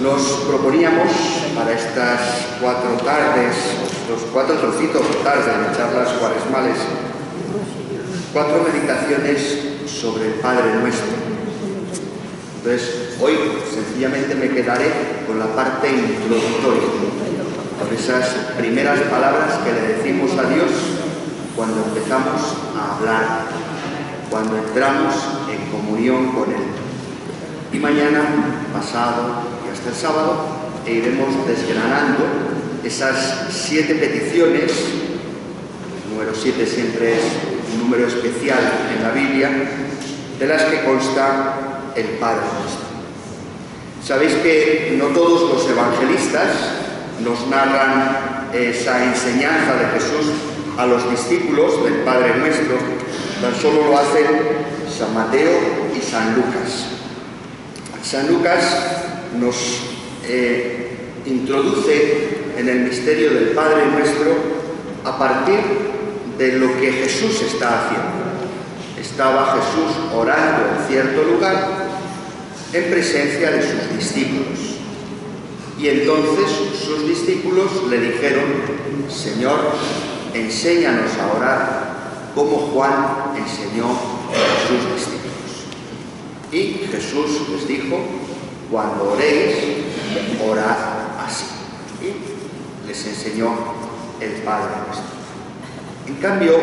Nos proponíamos para estas 4 tardes, estos 4 trocitos de tarde de charlas cuaresmales, 4 meditaciones sobre el Padre Nuestro. Entonces, hoy sencillamente me quedaré con la parte introductoria, con esas primeras palabras que le decimos a Dios cuando empezamos a hablar, cuando entramos en comunión con Él. Y mañana, pasado y hasta el sábado, iremos desgranando esas 7 peticiones. El número 7 siempre es un número especial en la Biblia, de las que consta el Padre Nuestro. Sabéis que no todos los evangelistas nos narran esa enseñanza de Jesús a los discípulos del Padre Nuestro, tan solo lo hacen San Mateo y San Lucas. San Lucas nos introduce en el misterio del Padre Nuestro a partir de lo que Jesús está haciendo. Estaba Jesús orando en cierto lugar en presencia de sus discípulos. Y entonces sus discípulos le dijeron: Señor, enséñanos a orar como Juan enseñó a sus discípulos. Y Jesús les dijo: cuando oréis, orad así. Y les enseñó el Padre Nuestro. En cambio,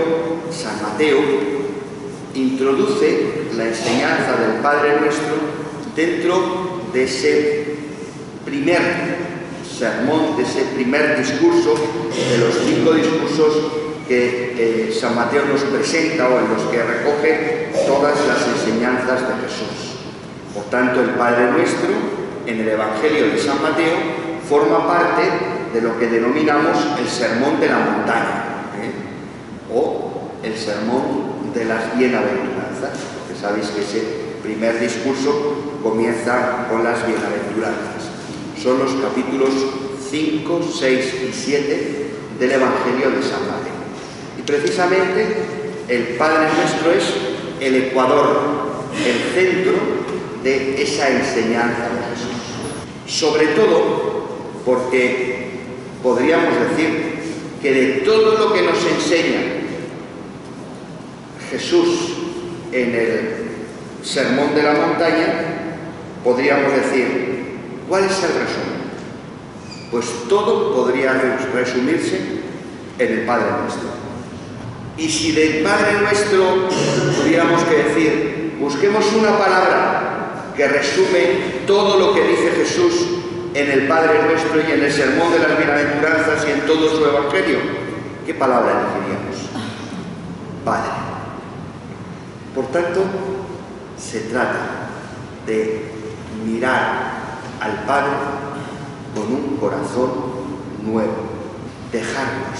San Mateo introduce la enseñanza del Padre Nuestro dentro de ese primer sermón, de ese primer discurso, de los 5 discursos que San Mateo nos presenta o en los que recoge todas las enseñanzas de Jesús. Por tanto, el Padre Nuestro, en el Evangelio de San Mateo, forma parte de lo que denominamos el Sermón de la Montaña, o el Sermón de las Bienaventuranzas, porque sabéis que ese primer discurso comienza con las Bienaventuranzas. Son los capítulos 5, 6 y 7 del Evangelio de San Mateo. Y precisamente el Padre Nuestro es el ecuador, el centro de esa enseñanza de Jesús. Sobre todo porque podríamos decir que de todo lo que nos enseña Jesús en el Sermón de la Montaña, podríamos decir, ¿cuál es el resumen? Pues todo podría resumirse en el Padre Nuestro. Y si del Padre Nuestro tuviéramos que decir, busquemos una palabra que resume todo lo que dice Jesús en el Padre Nuestro y en el Sermón de las Bienaventuranzas y en todo su Evangelio, ¿qué palabra elegiríamos? Padre. Por tanto, se trata de mirar al Padre con un corazón nuevo, dejarnos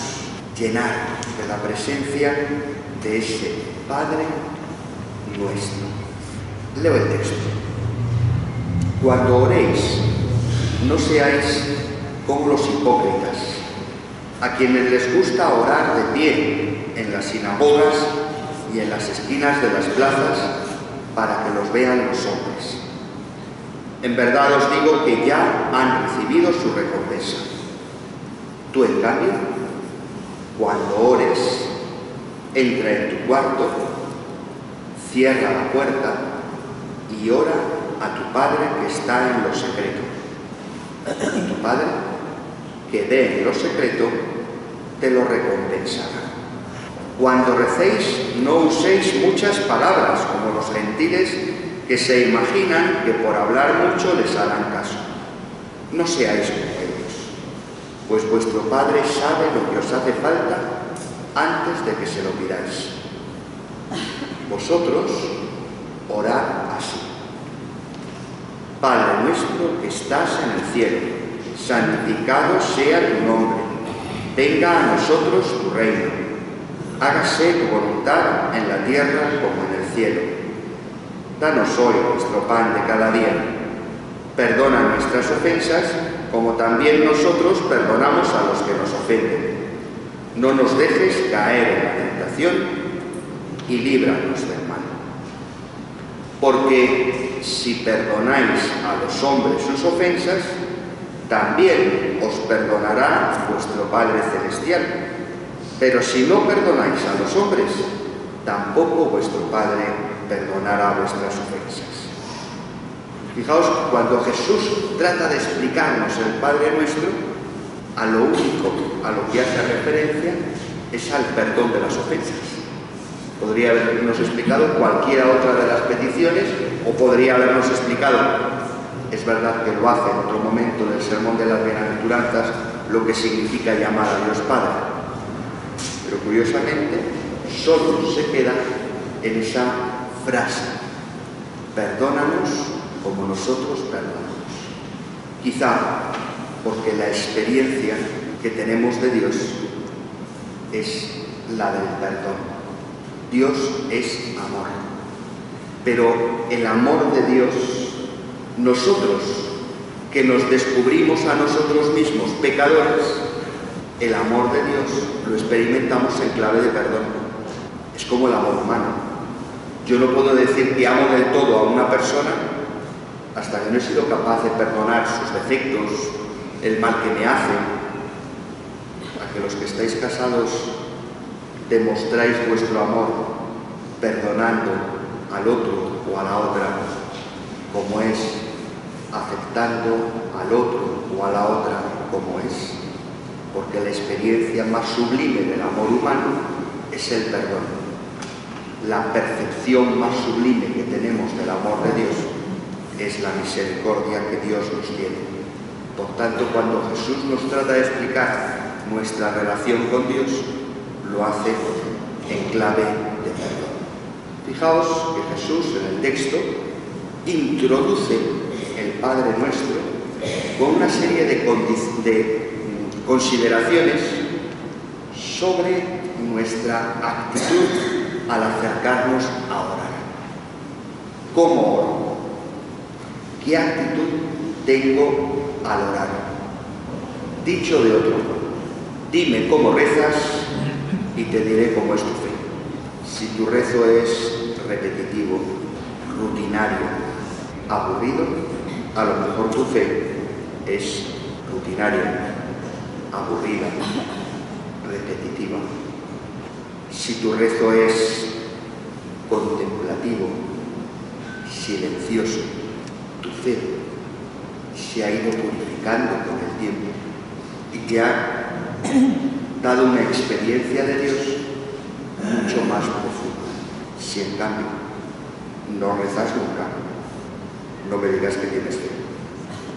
llenar de la presencia de ese Padre Nuestro. Leo el texto. Cuando oréis, no seáis como los hipócritas, a quienes les gusta orar de pie en las sinagogas y en las esquinas de las plazas para que los vean los hombres. En verdad os digo que ya han recibido su recompensa. Tú, en cambio, cuando ores, entra en tu cuarto, cierra la puerta y ora a tu Padre que está en lo secreto. Y tu Padre, que ve en lo secreto, te lo recompensará. Cuando recéis, no uséis muchas palabras como los gentiles que se imaginan que por hablar mucho les harán caso. No seáis como ellos, pues vuestro Padre sabe lo que os hace falta antes de que se lo pidáis. Vosotros orad así: Padre nuestro que estás en el cielo, santificado sea tu nombre, venga a nosotros tu reino. Hágase tu voluntad en la tierra como en el cielo. Danos hoy nuestro pan de cada día. Perdona nuestras ofensas, como también nosotros perdonamos a los que nos ofenden. No nos dejes caer en la tentación y líbranos del mal. Porque si perdonáis a los hombres sus ofensas, también os perdonará vuestro Padre Celestial. Pero si no perdonáis a los hombres, tampoco vuestro Padre perdonará vuestras ofensas. Fijaos, cuando Jesús trata de explicarnos el Padre Nuestro, a lo único a lo que hace referencia es al perdón de las ofensas. Podría habernos explicado cualquiera otra de las peticiones, o podría habernos explicado, es verdad que lo hace en otro momento del Sermón de las Bienaventuranzas, lo que significa llamar a Dios Padre. Pero curiosamente, solo se queda en esa frase: perdónanos como nosotros perdonamos. Quizá porque la experiencia que tenemos de Dios es la del perdón. Dios es amor. Pero el amor de Dios, nosotros que nos descubrimos a nosotros mismos pecadores, el amor de Dios lo experimentamos en clave de perdón. Es como el amor humano. Yo no puedo decir que amo del todo a una persona hasta que no he sido capaz de perdonar sus defectos, el mal que me hace. A que los que estáis casados demostráis vuestro amor perdonando al otro o a la otra como es, aceptando al otro o a la otra como es, porque la experiencia más sublime del amor humano es el perdón. La percepción más sublime que tenemos del amor de Dios es la misericordia que Dios nos tiene. Por tanto, cuando Jesús nos trata de explicar nuestra relación con Dios, lo hace en clave de perdón. Fijaos que Jesús en el texto introduce el Padre Nuestro con una serie de consideraciones sobre nuestra actitud al acercarnos a orar. ¿Cómo oro? ¿Qué actitud tengo al orar? Dicho de otro modo, dime cómo rezas y te diré cómo es tu fe. Si tu rezo es repetitivo, rutinario, aburrido, a lo mejor tu fe es rutinaria, aburrida, repetitiva. Si tu rezo es contemplativo, silencioso, tu fe se ha ido purificando con el tiempo y te ha dado una experiencia de Dios mucho más profunda. Si en cambio no rezas nunca, no me digas que tienes fe,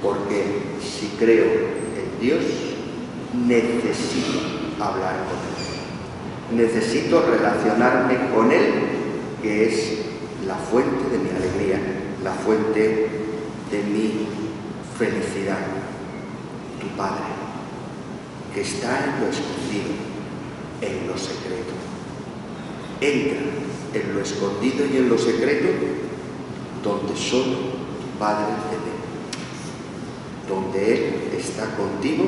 porque si creo en Dios, necesito hablar con Él, necesito relacionarme con Él, que es la fuente de mi alegría, la fuente de mi felicidad. Tu Padre, que está en lo escondido, en lo secreto. Entra en lo escondido y en lo secreto, donde solo tu Padre te ve, donde Él está contigo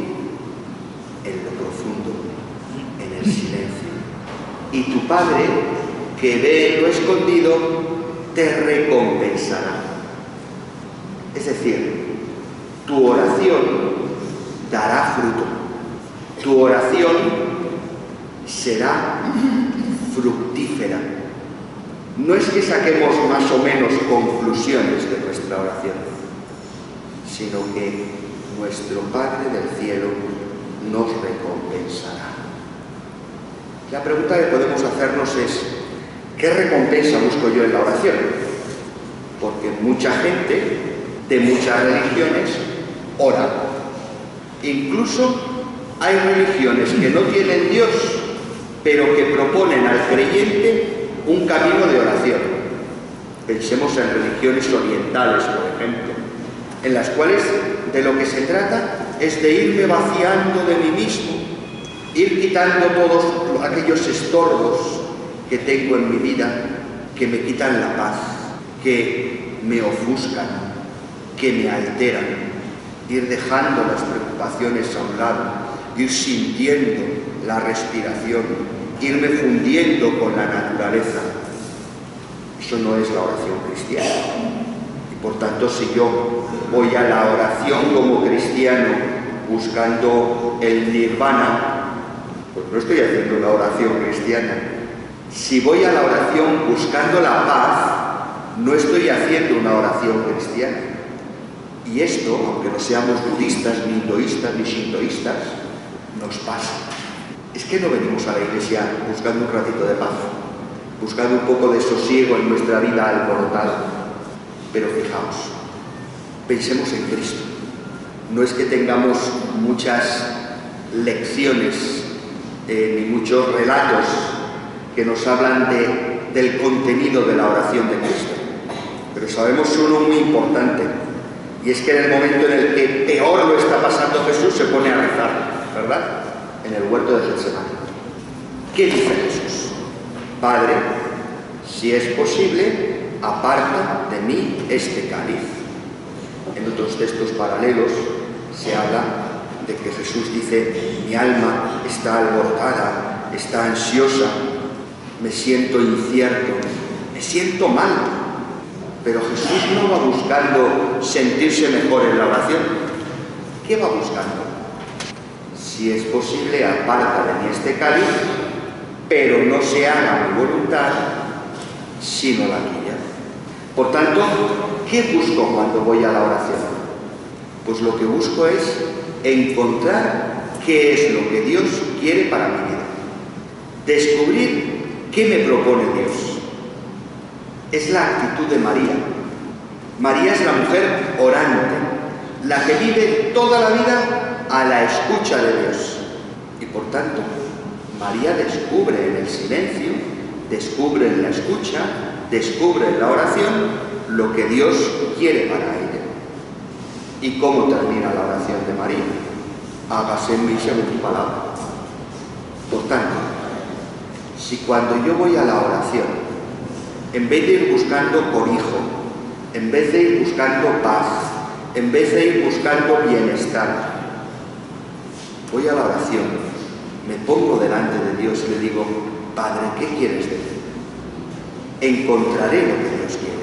en lo profundo, en el silencio. Y tu Padre, que ve en lo escondido, te recompensará. Es decir, tu oración dará fruto. Tu oración será fructífera. No es que saquemos más o menos conclusiones de nuestra oración, sino que nuestro Padre del cielo nos recompensará. La pregunta que podemos hacernos es: ¿qué recompensa busco yo en la oración? Porque mucha gente de muchas religiones ora. Incluso hay religiones que no tienen Dios, pero que proponen al creyente un camino de oración. Pensemos en religiones orientales, por ejemplo, en las cuales de lo que se trata es de irme vaciando de mí mismo, ir quitando todos aquellos estorbos que tengo en mi vida, que me quitan la paz, que me ofuscan, que me alteran, ir dejando las preocupaciones a un lado, ir sintiendo la respiración, irme fundiendo con la naturaleza. Eso no es la oración cristiana. Por tanto, si yo voy a la oración como cristiano buscando el nirvana, pues no estoy haciendo una oración cristiana. Si voy a la oración buscando la paz, no estoy haciendo una oración cristiana. Y esto, aunque no seamos budistas, ni hinduistas, ni shintoístas, nos pasa. Es que no venimos a la iglesia buscando un ratito de paz, buscando un poco de sosiego en nuestra vida alborotada. Pero fijaos, pensemos en Cristo. No es que tengamos muchas lecciones ni muchos relatos que nos hablan del contenido de la oración de Cristo, pero sabemos uno muy importante, y es que en el momento en el que peor lo está pasando Jesús, se pone a rezar, ¿verdad? En el huerto de Getsemaní. ¿Qué dice Jesús? Padre, si es posible, aparta de mí este cáliz. En otros textos paralelos se habla de que Jesús dice: mi alma está alborotada, está ansiosa, me siento incierto, me siento mal. Pero Jesús no va buscando sentirse mejor en la oración. ¿Qué va buscando? Si es posible, aparta de mí este cáliz, pero no se haga mi voluntad, sino la tuya. Por tanto, ¿qué busco cuando voy a la oración? Pues lo que busco es encontrar qué es lo que Dios quiere para mi vida. Descubrir qué me propone Dios. Es la actitud de María. María es la mujer orante, la que vive toda la vida a la escucha de Dios. Y por tanto, María descubre en el silencio, descubre en la escucha, descubre en la oración lo que Dios quiere para ella. ¿Y cómo termina la oración de María? Hágase en mí según tu palabra. Por tanto, si cuando yo voy a la oración, en vez de ir buscando cobijo, en vez de ir buscando paz, en vez de ir buscando bienestar, voy a la oración, me pongo delante de Dios y le digo: Padre, ¿qué quieres de mí? Encontraré lo que Dios quiere.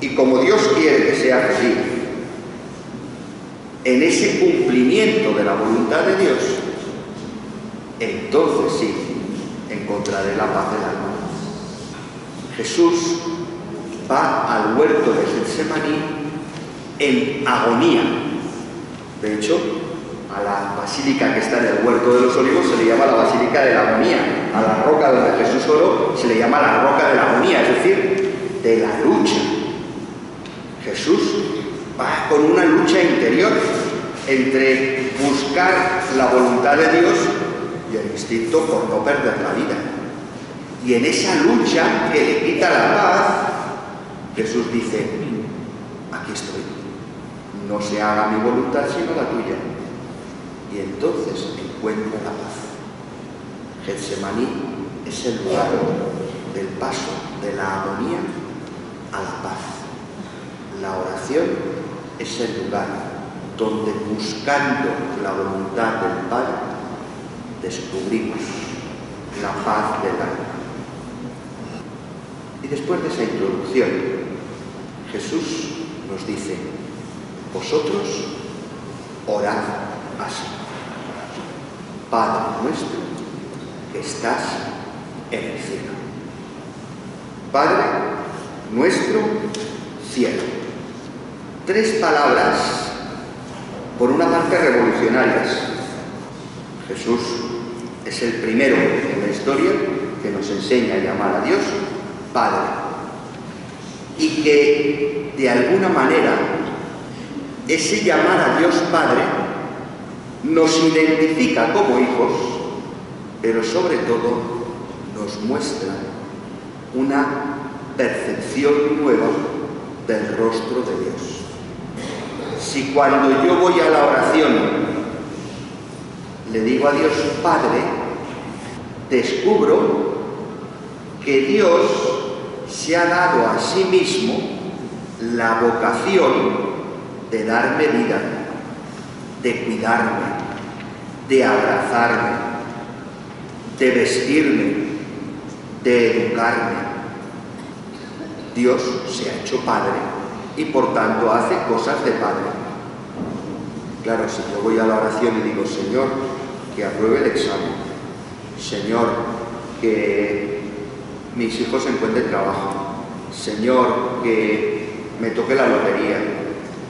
Y como Dios quiere que sea feliz, en ese cumplimiento de la voluntad de Dios, entonces sí, encontraré la paz del alma. Jesús va al huerto de Getsemaní en agonía. De hecho, a la basílica que está en el huerto de los Olivos se le llama la basílica de la agonía. A la roca donde Jesús oró se le llama la roca de la agonía, es decir, de la lucha. Jesús va con una lucha interior entre buscar la voluntad de Dios y el instinto por no perder la vida. Y en esa lucha que le quita la paz, Jesús dice: aquí estoy, no se haga mi voluntad sino la tuya. Y entonces encuentra la paz. Getsemaní es el lugar del paso de la agonía a la paz. La oración es el lugar donde, buscando la voluntad del Padre, descubrimos la paz del alma. Y después de esa introducción, Jesús nos dice: vosotros orad así: Padre nuestro que estás en el cielo. Padre nuestro cielo. 3 palabras, por una parte revolucionarias. Jesús es el primero en la historia que nos enseña a llamar a Dios Padre, y que de alguna manera ese llamar a Dios Padre nos identifica como hijos, pero sobre todo nos muestra una percepción nueva del rostro de Dios. Si cuando yo voy a la oración le digo a Dios Padre, descubro que Dios se ha dado a sí mismo la vocación de darme vida, de cuidarme, de abrazarme, de vestirme, de educarme. Dios se ha hecho Padre y por tanto hace cosas de padre. Claro, si yo voy a la oración y digo, Señor, que apruebe el examen, Señor, que mis hijos encuentren trabajo, Señor, que me toque la lotería,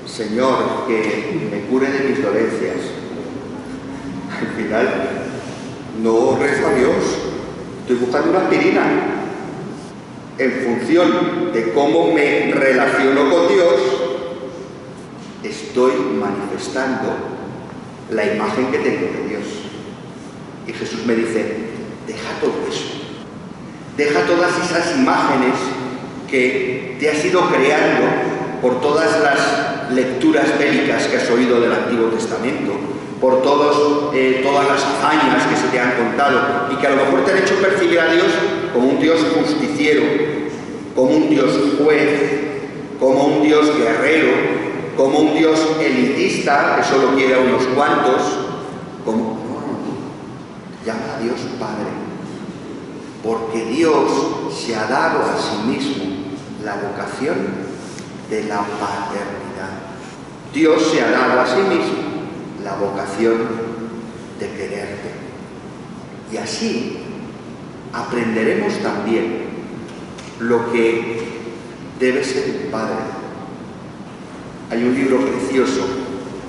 Señor, que me cure de mis dolencias, al final no rezo a Dios, estoy buscando una aspirina. En función de cómo me relaciono con Dios, estoy manifestando la imagen que tengo de Dios. Y Jesús me dice, deja todo eso, deja todas esas imágenes que te has ido creando por todas las lecturas bélicas que has oído del Antiguo Testamento, por todas las hazañas que se te han contado y que a lo mejor te han hecho percibir a Dios como un Dios justiciero, como un Dios juez, como un Dios guerrero, como un Dios elitista que solo quiere a unos cuantos, como... No, llama a Dios Padre, porque Dios se ha dado a sí mismo la vocación de la paternidad. Dios se ha dado a sí mismo la vocación de quererte. Y así aprenderemos también lo que debe ser un padre. Hay un libro precioso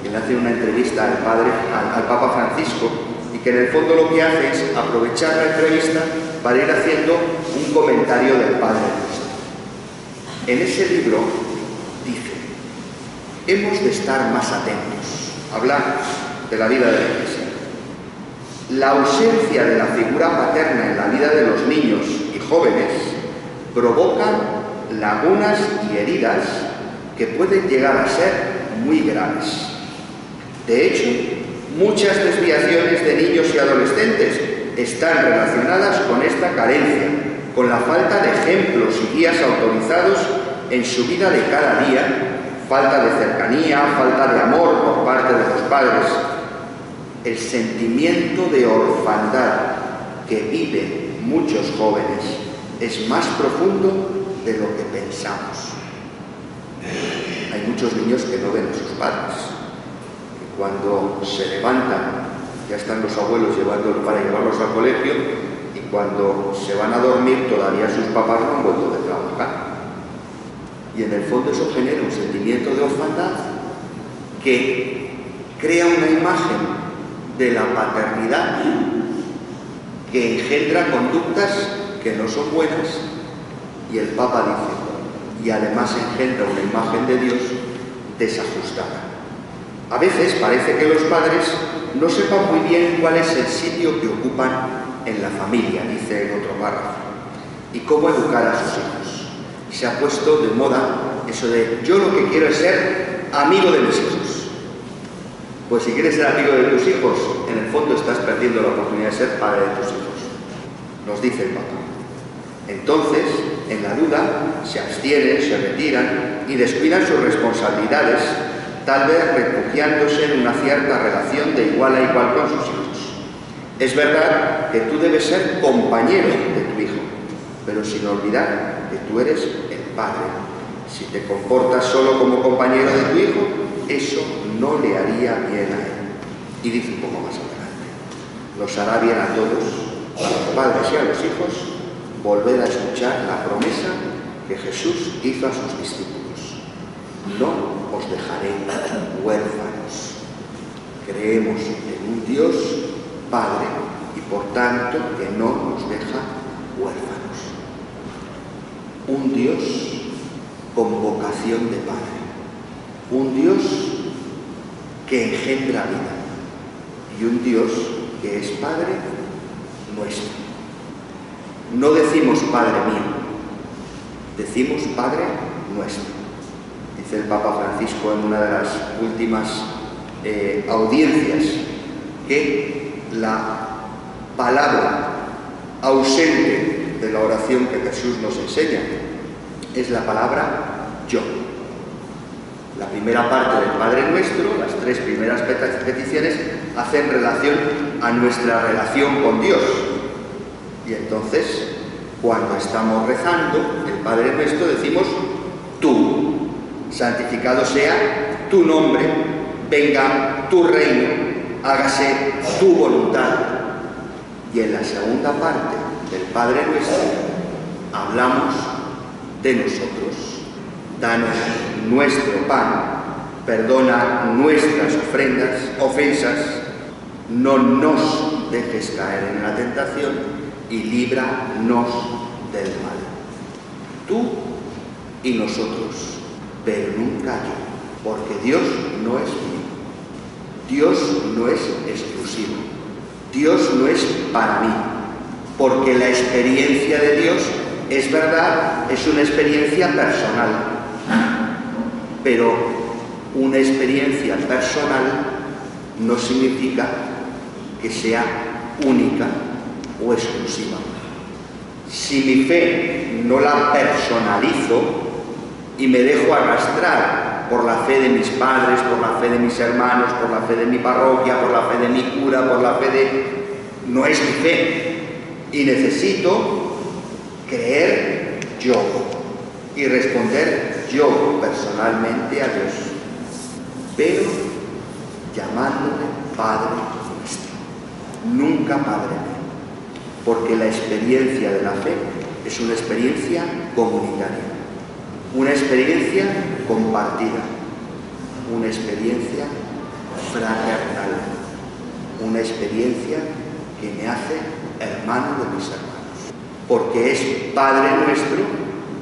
que le hace una entrevista al Papa Francisco, y que en el fondo lo que hace es aprovechar la entrevista para ir haciendo un comentario del Padre Nuestro. En ese libro dice, hemos de estar más atentos, hablar de la vida de la Iglesia. La ausencia de la figura paterna en la vida de los niños y jóvenes provoca lagunas y heridas que pueden llegar a ser muy graves. De hecho, muchas desviaciones de niños y adolescentes están relacionadas con esta carencia, con la falta de ejemplos y guías autorizados en su vida de cada día, falta de cercanía, falta de amor por parte de los padres. El sentimiento de orfandad que viven muchos jóvenes es más profundo de lo que pensamos. Hay muchos niños que no ven a sus padres, que cuando se levantan ya están los abuelos para llevarlos al colegio, y cuando se van a dormir todavía sus papás no han vuelto de trabajar. Y en el fondo eso genera un sentimiento de orfandad que crea una imagen de la paternidad que engendra conductas que no son buenas, y el Papa dice, y además engendra una imagen de Dios desajustada. A veces parece que los padres no sepan muy bien cuál es el sitio que ocupan en la familia, dice en otro párrafo, y cómo educar a sus hijos. Se ha puesto de moda eso de yo lo que quiero es ser amigo de mis hijos. Pues si quieres ser amigo de tus hijos, en el fondo estás perdiendo la oportunidad de ser padre de tus hijos, nos dice el Papa. Entonces, en la duda, se abstienen, se retiran y descuidan sus responsabilidades, tal vez refugiándose en una cierta relación de igual a igual con sus hijos. Es verdad que tú debes ser compañero de tu hijo, pero sin olvidar que tú eres el padre. Si te comportas solo como compañero de tu hijo, eso no le haría bien a él. Y dice un poco más adelante, nos hará bien a todos, a los padres y a los hijos, volver a escuchar la promesa que Jesús hizo a sus discípulos. No os dejaré huérfanos. Creemos en un Dios Padre y por tanto que no nos deja huérfanos. Un Dios con vocación de Padre. Un Dios que engendra vida. Y un Dios que es Padre nuestro. No decimos Padre mío, decimos Padre nuestro. Dice el Papa Francisco en una de las últimas audiencias que la palabra ausente de la oración que Jesús nos enseña es la palabra yo. La primera parte del Padre Nuestro, las tres primeras peticiones, hacen relación a nuestra relación con Dios. Y entonces, cuando estamos rezando el Padre Nuestro, decimos tú, santificado sea tu nombre, venga tu reino, hágase tu voluntad. Y en la segunda parte del Padre Nuestro hablamos de nosotros. Danos nuestro pan, perdona nuestras ofensas, no nos dejes caer en la tentación y líbranos del mal. Tú y nosotros, pero nunca yo, porque Dios no es mío. Dios no es exclusivo. Dios no es para mí, porque la experiencia de Dios es verdad, es una experiencia personal, pero una experiencia personal no significa que sea única o exclusiva. Si mi fe no la personalizo y me dejo arrastrar por la fe de mis padres, por la fe de mis hermanos, por la fe de mi parroquia, por la fe de mi cura, por la fe de... no es mi fe. Y necesito creer yo y responder yo personalmente a Dios, pero llamándole Padre nuestro, nunca Padre mío, porque la experiencia de la fe es una experiencia comunitaria, una experiencia compartida, una experiencia fraternal, una experiencia que me hace hermano de mis hermanos, porque es Padre nuestro,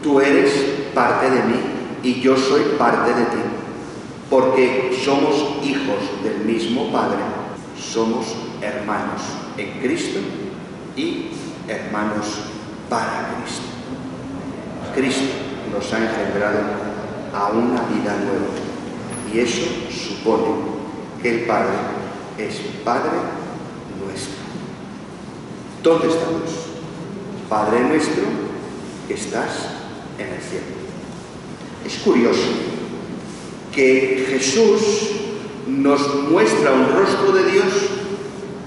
tú eres parte de mí y yo soy parte de ti, porque somos hijos del mismo Padre, somos hermanos en Cristo y hermanos para Cristo. Cristo nos ha engendrado a una vida nueva y eso supone que el Padre es Padre nuestro. ¿Dónde estamos? Padre nuestro que estás en el cielo. Es curioso que Jesús nos muestra un rostro de Dios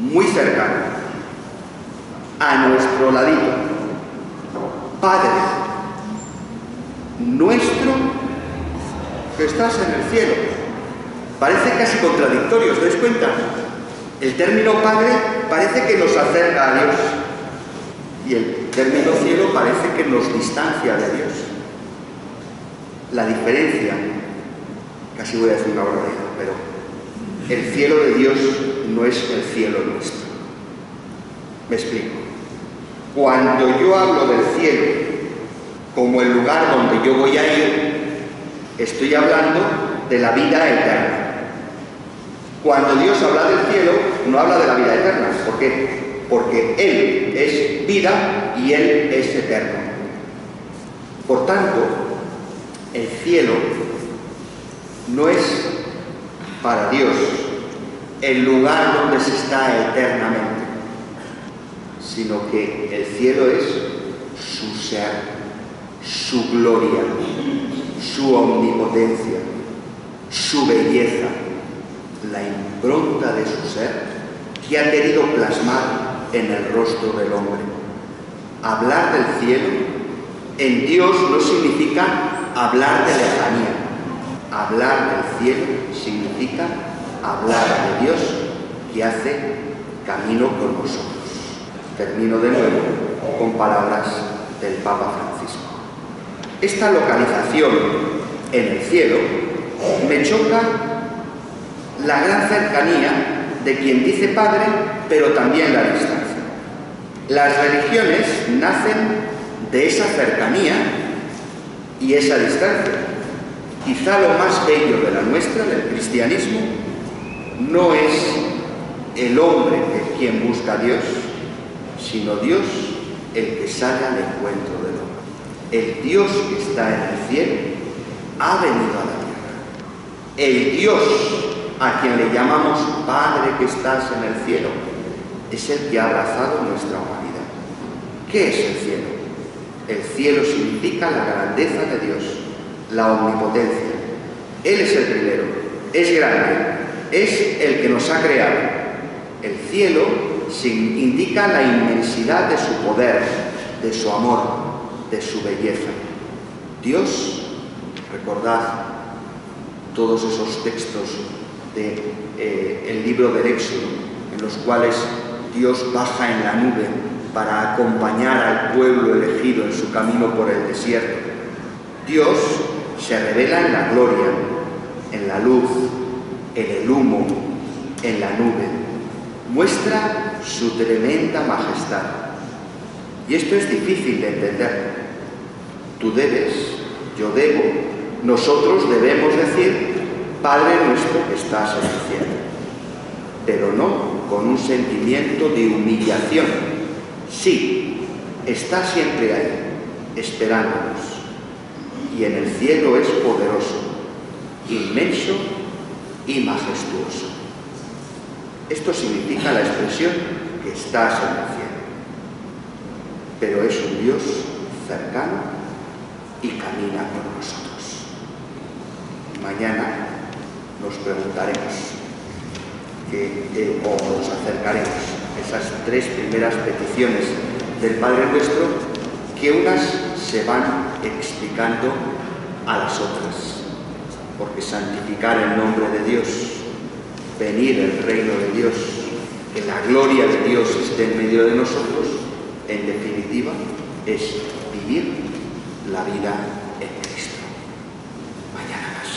muy cercano, a nuestro ladito. Padre nuestro que estás en el cielo. Parece casi contradictorio, ¿os dais cuenta? El término Padre parece que nos acerca a Dios y el término cielo parece que nos distancia de Dios. La diferencia, casi voy a decir una barbaridad, pero el cielo de Dios no es el cielo nuestro. Me explico. Cuando yo hablo del cielo como el lugar donde yo voy a ir, estoy hablando de la vida eterna. Cuando Dios habla del cielo, no habla de la vida eterna. ¿Por qué? Porque Él es vida y Él es eterno. Por tanto, el cielo no es para Dios el lugar donde se está eternamente, sino que el cielo es su ser, su gloria, su omnipotencia, su belleza, la impronta de su ser que ha querido plasmar en el rostro del hombre. Hablar del cielo en Dios no significa hablar de lejanía. Hablar del cielo significa hablar de Dios que hace camino con nosotros. Termino de nuevo con palabras del Papa Francisco. Esta localización en el cielo me choca la gran cercanía de quien dice Padre, pero también la distancia. Las religiones nacen de esa cercanía y esa distancia. Quizá lo más bello de la nuestra, del cristianismo, no es el hombre quien busca a Dios, sino Dios el que sale al encuentro del hombre. El Dios que está en el cielo ha venido a la tierra. El Dios a quien le llamamos Padre que estás en el cielo es el que ha abrazado nuestra humanidad. ¿Qué es el cielo? El cielo significa la grandeza de Dios, la omnipotencia. Él es el primero, es grande, es el que nos ha creado. El cielo indica la inmensidad de su poder, de su amor, de su belleza. Dios, recordad, todos esos textos del libro del Éxodo, en los cuales Dios baja en la nube para acompañar al pueblo elegido en su camino por el desierto. Dios se revela en la gloria, en la luz, en el humo, en la nube. Muestra su tremenda majestad. Y esto es difícil de entender. Tú debes, yo debo, nosotros debemos decir: Padre nuestro que estás en el cielo. Pero no con un sentimiento de humillación. Sí, está siempre ahí, esperándonos. Y en el cielo es poderoso, inmenso y majestuoso. Esto significa la expresión que estás en el cielo. Pero es un Dios cercano y camina con nosotros. Mañana nos preguntaremos o nos acercaremos a esas tres primeras peticiones del Padre Nuestro, que unas se van explicando a las otras, porque santificar el nombre de Dios, venir el reino de Dios, que la gloria de Dios esté en medio de nosotros, en definitiva, es vivir la vida en Cristo. Mañana más.